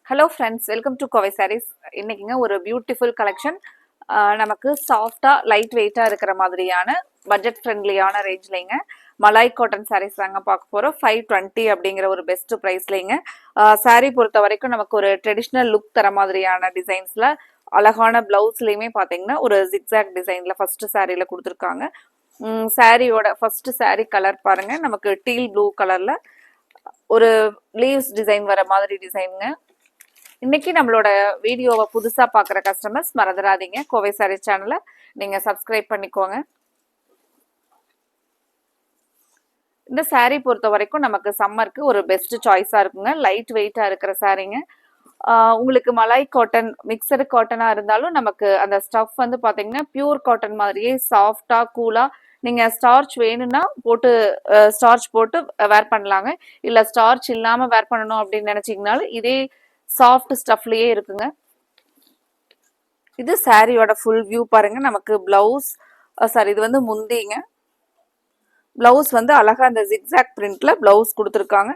Hello friends, welcome to Kovai saris. இன்னைக்குங்க ஒரு beautiful collection. நமக்கு சாஃப்டாக லைட் வெயிட்டாக இருக்கிற மாதிரியான பட்ஜெட் ஃப்ரெண்ட்லியான ரேஞ்ச்லைங்க மலாய் காட்டன் சாரீஸ் தாங்க பார்க்க போகிறோம். 520 அப்படிங்கிற ஒரு பெஸ்ட் ப்ரைஸ்லைங்க. சாரீ பொறுத்த வரைக்கும் நமக்கு ஒரு ட்ரெடிஷ்னல் லுக் தர மாதிரியான டிசைன்ஸில் அழகான பிளவுஸ்லையுமே பார்த்தீங்கன்னா ஒரு ஜிக்ஸாக் டிசைனில் ஃபஸ்ட்டு சாரியில் கொடுத்துருக்காங்க. சாரியோட ஃபர்ஸ்ட் சாரி கலர் பாருங்க, நமக்கு டீல் ப்ளூ கலரில் ஒரு லீவ்ஸ் டிசைன் வர மாதிரி டிசைனுங்க. இன்னைக்கு நம்மளோட வீடியோவை புதுசா பாக்குற கஸ்டமர்ஸ் மறந்துடாதீங்க, கோவை சாரீஸ் சேனலை நீங்க சப்ஸ்கிரைப் பண்ணிக்கோங்க. இந்த சாரீ பொறுத்த வரைக்கும் நமக்கு சம்மருக்கு ஒரு பெஸ்ட் சாய்ஸா இருக்குங்க. லைட் வெயிட்டா இருக்கிற சாரீங்க. உங்களுக்கு மலாய் காட்டன் மிக்சடு காட்டனா இருந்தாலும் நமக்கு அந்த ஸ்டஃப் வந்து பாத்தீங்கன்னா பியூர் காட்டன் மாதிரியே சாஃப்டா கூலா, நீங்க ஸ்டார்ச் வேணும்னா போட்டு ஸ்டார்ச் போட்டு வேர் பண்ணலாங்க. இல்ல ஸ்டார்ச் இல்லாம வேர் பண்ணணும் அப்படின்னு நினைச்சீங்கனாலும் இதே சாஃப்ட் ஸ்டஃப்லயே இருக்குங்க. இது சாரியோட ஃபுல் வியூ பாருங்க. நமக்கு பிளவுஸ் சாரி, இது வந்து முந்திங்க. பிளவுஸ் வந்து அழகா அந்த ஜிக்ஸாக் பிரிண்ட்ல பிளவுஸ் கொடுத்துருக்காங்க.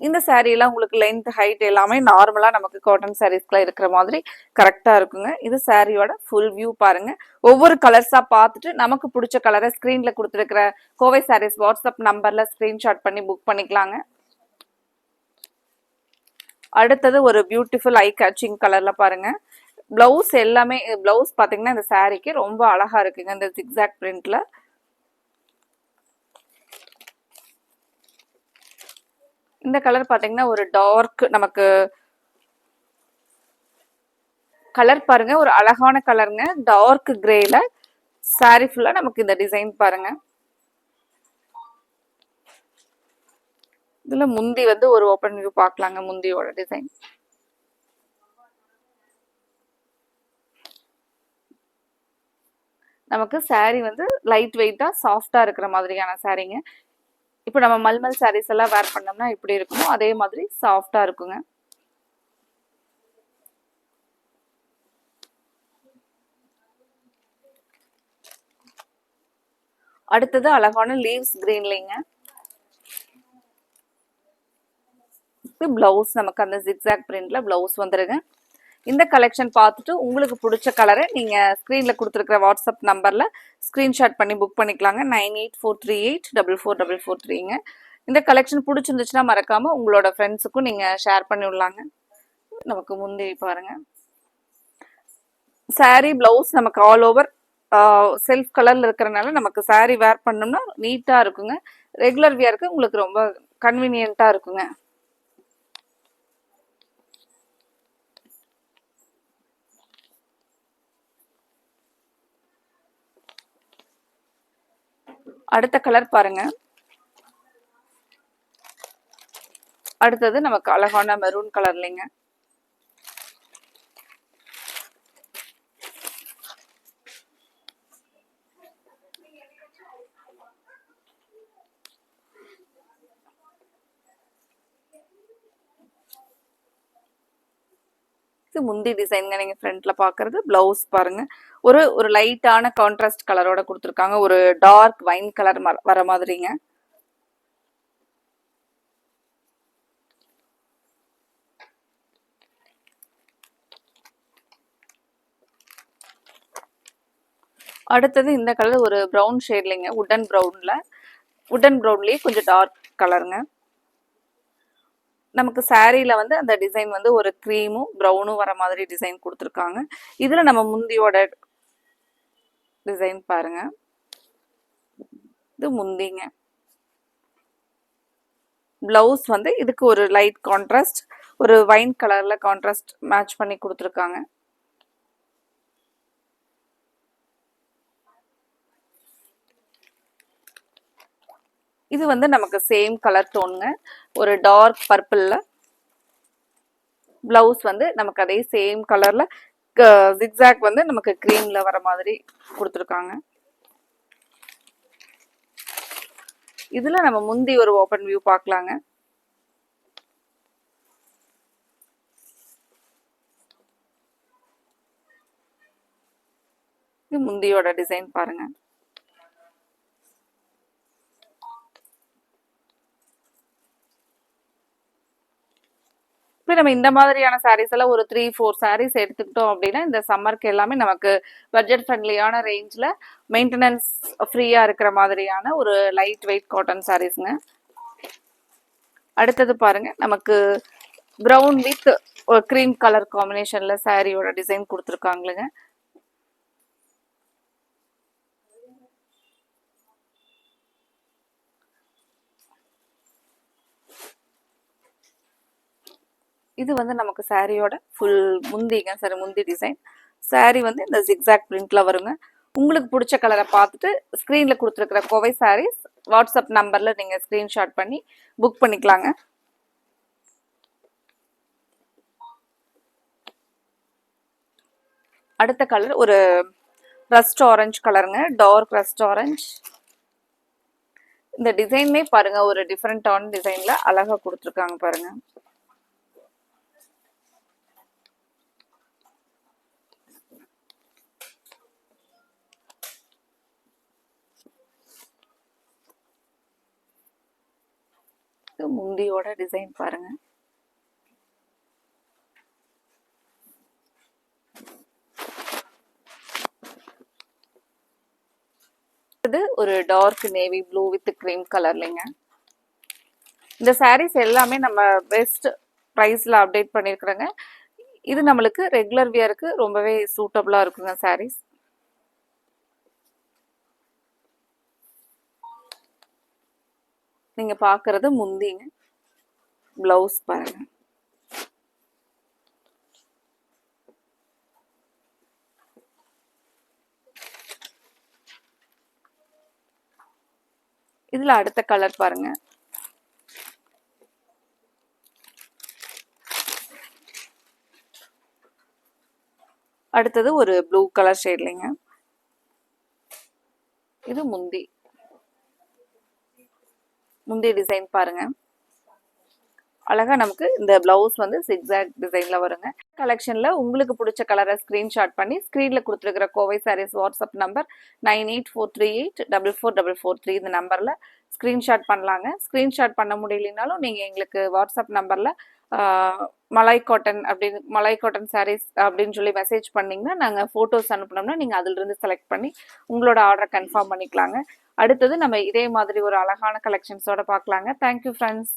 இந்த சாரீலாம் உங்களுக்கு லென்த் ஹைட் எல்லாமே நார்மலா நமக்கு காட்டன் சாரீஸ்க்குலாம் இருக்கிற மாதிரி கரெக்டா இருக்குங்க. இது சாரியோட ஃபுல் வியூ பாருங்க. ஒவ்வொரு கலர்ஸா பார்த்துட்டு நமக்கு பிடிச்ச கலரை ஸ்கிரீன்ல கொடுத்துருக்கிற கோவை சாரீஸ் வாட்ஸ்அப் நம்பர்ல ஸ்கிரீன்ஷாட் பண்ணி புக் பண்ணிக்கலாங்க. அடுத்தது ஒரு பியூட்டிஃபுல் ஐ கேச்சிங் கலர்ல பாருங்க. பிளவுஸ் எல்லாமே பிளவுஸ் பாத்தீங்கன்னா இந்த சாரீக்கு ரொம்ப அழகா இருக்குங்க இந்த ஜிக்ஸாக் பிரிண்ட்ல. இந்த கலர் பாத்தீங்கன்னா ஒரு டார்க் நமக்கு கலர் பாருங்க, ஒரு அழகான கலருங்க. டார்க் கிரேல சாரி ஃபுல்லா நமக்கு இந்த டிசைன் பாருங்க. இதுல முந்தி வந்து ஒரு ஓபன் வியூ பார்க்கலாங்க. முந்தியோட டிசைன் நமக்கு சாரி வந்து லைட் வெயிட்டா சாஃப்டா இருக்கிற மாதிரியான சாரீங்க. இப்போ நம்ம மல்மல் சாரீஸ் எல்லாம் வேர் பண்ணோம்னா இப்படி இருக்குமோ அதே மாதிரி சாஃப்டா இருக்குங்க. அடுத்தது அழகான லீவ்ஸ் கிரீன்லிங்க. பிளவுஸ் நமக்கு அந்த ஜிக்ஸாக் பிரிண்ட்ல பிளவுஸ் வந்துருங்க. இந்த கலெக்ஷன் பார்த்துட்டு உங்களுக்கு பிடிச்ச கலரை நீங்க ஸ்கிரீன்ல கொடுத்துருக்கிற வாட்ஸ்அப் நம்பர்ல ஸ்கிரீன்ஷாட் பண்ணி புக் பண்ணிக்கலாங்க. 9843844443ங்க. இந்த கலெக்ஷன் பிடிச்சிருந்துச்சுன்னா மறக்காம உங்களோட ஃப்ரெண்ட்ஸுக்கும் நீங்க ஷேர் பண்ணி விடலாங்க. நமக்கு முந்தி பாருங்க. சாரி பிளவுஸ் நமக்கு ஆல் ஓவர் செல்ஃப் கலர்ல இருக்கிறனால நமக்கு சாரி வேர் பண்ணோம்னா நீட்டா இருக்குங்க. ரெகுலர் வியருக்கு உங்களுக்கு ரொம்ப கன்வீனியன்ட்டா இருக்குங்க. அடுத்த கலர் பாருங்க. அடுத்தது நமக்கு அழகான மெரூன் கலர்லிங்க. முந்தி டிசைன்ங்க. நீங்க ஃப்ரண்ட்ல பாக்குறது பிளவுஸ் பாருங்க. ஒரு லைட்டான கான்ட்ராஸ்ட் கலரோட கொடுத்துருக்காங்க. ஒரு டார்க் வைன் கலர் வர மாதிரிங்க. அடுத்தது இந்த கலர் ஒரு ப்ரௌன் ஷேட்லிங்க. உட்டன் ப்ரௌன்லயே கொஞ்சம் டார்க் கலருங்க. நமக்கு சாரியில வந்து அந்த டிசைன் வந்து ஒரு க்ரீமும் ப்ரௌனும் வர மாதிரி டிசைன் கொடுத்துருக்காங்க. இதுல நம்ம முந்தியோட டிசைன் பாருங்க. இது முந்திங்க. பிளவுஸ் வந்து இதுக்கு ஒரு லைட் கான்ட்ராஸ்ட், ஒரு வைன் கலர்ல கான்ட்ராஸ்ட் மேட்ச் பண்ணி கொடுத்துருக்காங்க. இது வந்து நமக்கு சேம் கலர் டோனுங்க. ஒரு டார்க் பர்பிள்ல பிளவுஸ் வந்து நமக்கு அதே சேம் கலர்ல ஜிக்ஸாக் வந்து நமக்கு கிரீம்ல வர மாதிரி கொடுத்துருக்காங்க. இதுல நம்ம முந்தி ஒரு ஓபன் வியூ பார்க்கலாங்க. இது முந்தியோட டிசைன் பாருங்க. இப்போ நம்ம இந்த மாதிரியான சாரீஸ் எல்லாம் ஒரு 3-4 சாரீஸ் எடுத்துக்கிட்டோம் அப்படின்னா இந்த சம்மருக்கு எல்லாமே நமக்கு பட்ஜெட் ஃப்ரெண்ட்லியான ரேஞ்சில் மெயின்டெனன்ஸ் ஃப்ரீயாக இருக்கிற மாதிரியான ஒரு லைட் வெயிட் காட்டன் சாரீஸுங்க. அடுத்தது பாருங்க, நமக்கு ப்ரௌன் வித் ஒரு க்ரீம் கலர் காம்பினேஷன்ல சாரியோட டிசைன் கொடுத்துருக்காங்களுங்க. இது வந்து நமக்கு சாரியோட ஃபுல் முந்திங்க, சரி முந்தி டிசைன். சாரி வந்து இந்த ஜிக்ஸாக் பிரிண்ட்ல வருங்க. உங்களுக்கு பிடிச்ச கலரை பார்த்துட்டு ஸ்க்ரீனில் கொடுத்துருக்கிற கோவை சாரீஸ் வாட்ஸ்அப் நம்பரில் நீங்கள் ஸ்க்ரீன்ஷாட் பண்ணி புக் பண்ணிக்கலாங்க. அடுத்த கலர் ஒரு ரஸ்ட் ஆரஞ்சு கலருங்க, டார்க் ரஸ்ட் ஆரஞ்சு. இந்த டிசைன்மே பாருங்க ஒரு டிஃப்ரெண்டான டிசைன்ல அழகா கொடுத்துருக்காங்க பாருங்க. முந்தியோட டிசைன் பாருங்க. இது ஒரு dark navy blue with cream கலர்லங்க. இந்த சாரீஸ் எல்லாமே நம்ம பெஸ்ட் ப்ரைஸ்ல அப்டேட் பண்ணிருக்கிறோங்க. இது நம்மளுக்கு ரெகுலர் வியருக்கு ரொம்பவே சூட்டபிளா இருக்குங்க சாரீஸ். நீங்க பாக்குறது முந்திங்க, பிளவுஸ் பாருங்க. இதுல அடுத்த கலர் பாருங்க. அடுத்தது ஒரு ப்ளூ கலர் ஷேட்லிங்க. இது முந்தி டிசைன் பாருங்க. அழகா நமக்கு இந்த பிளவுஸ் வந்து சிக்ஸாக் டிசைன்ல வருங்க. கலெக்ஷன்ல உங்களுக்கு பிடிச்ச கலரை ஸ்கிரீன்ஷாட் பண்ணி ஸ்கிரீன்ல கொடுத்துருக்கிற கோவை சாரீஸ் வாட்ஸ்அப் நம்பர் 9843844443 இந்த நம்பர்ல ஸ்கிரீன்ஷாட் பண்ணலாங்க. ஸ்கிரீன்ஷாட் பண்ண முடியலனாலும் நீங்க எங்களுக்கு வாட்ஸ்அப் நம்பர்ல மலாய் காட்டன் சாரீஸ் அப்படின்னு சொல்லி மெசேஜ் பண்ணீங்கன்னா நாங்கள் ஃபோட்டோஸ் அனுப்பினோம்னா நீங்கள் அதிலிருந்து செலக்ட் பண்ணி உங்களோட ஆர்டரை கன்ஃபார்ம் பண்ணிக்கலாங்க. அடுத்தது நம்ம இதே மாதிரி ஒரு அழகான கலெக்ஷன்ஸோட பார்க்கலாங்க. Thank you friends.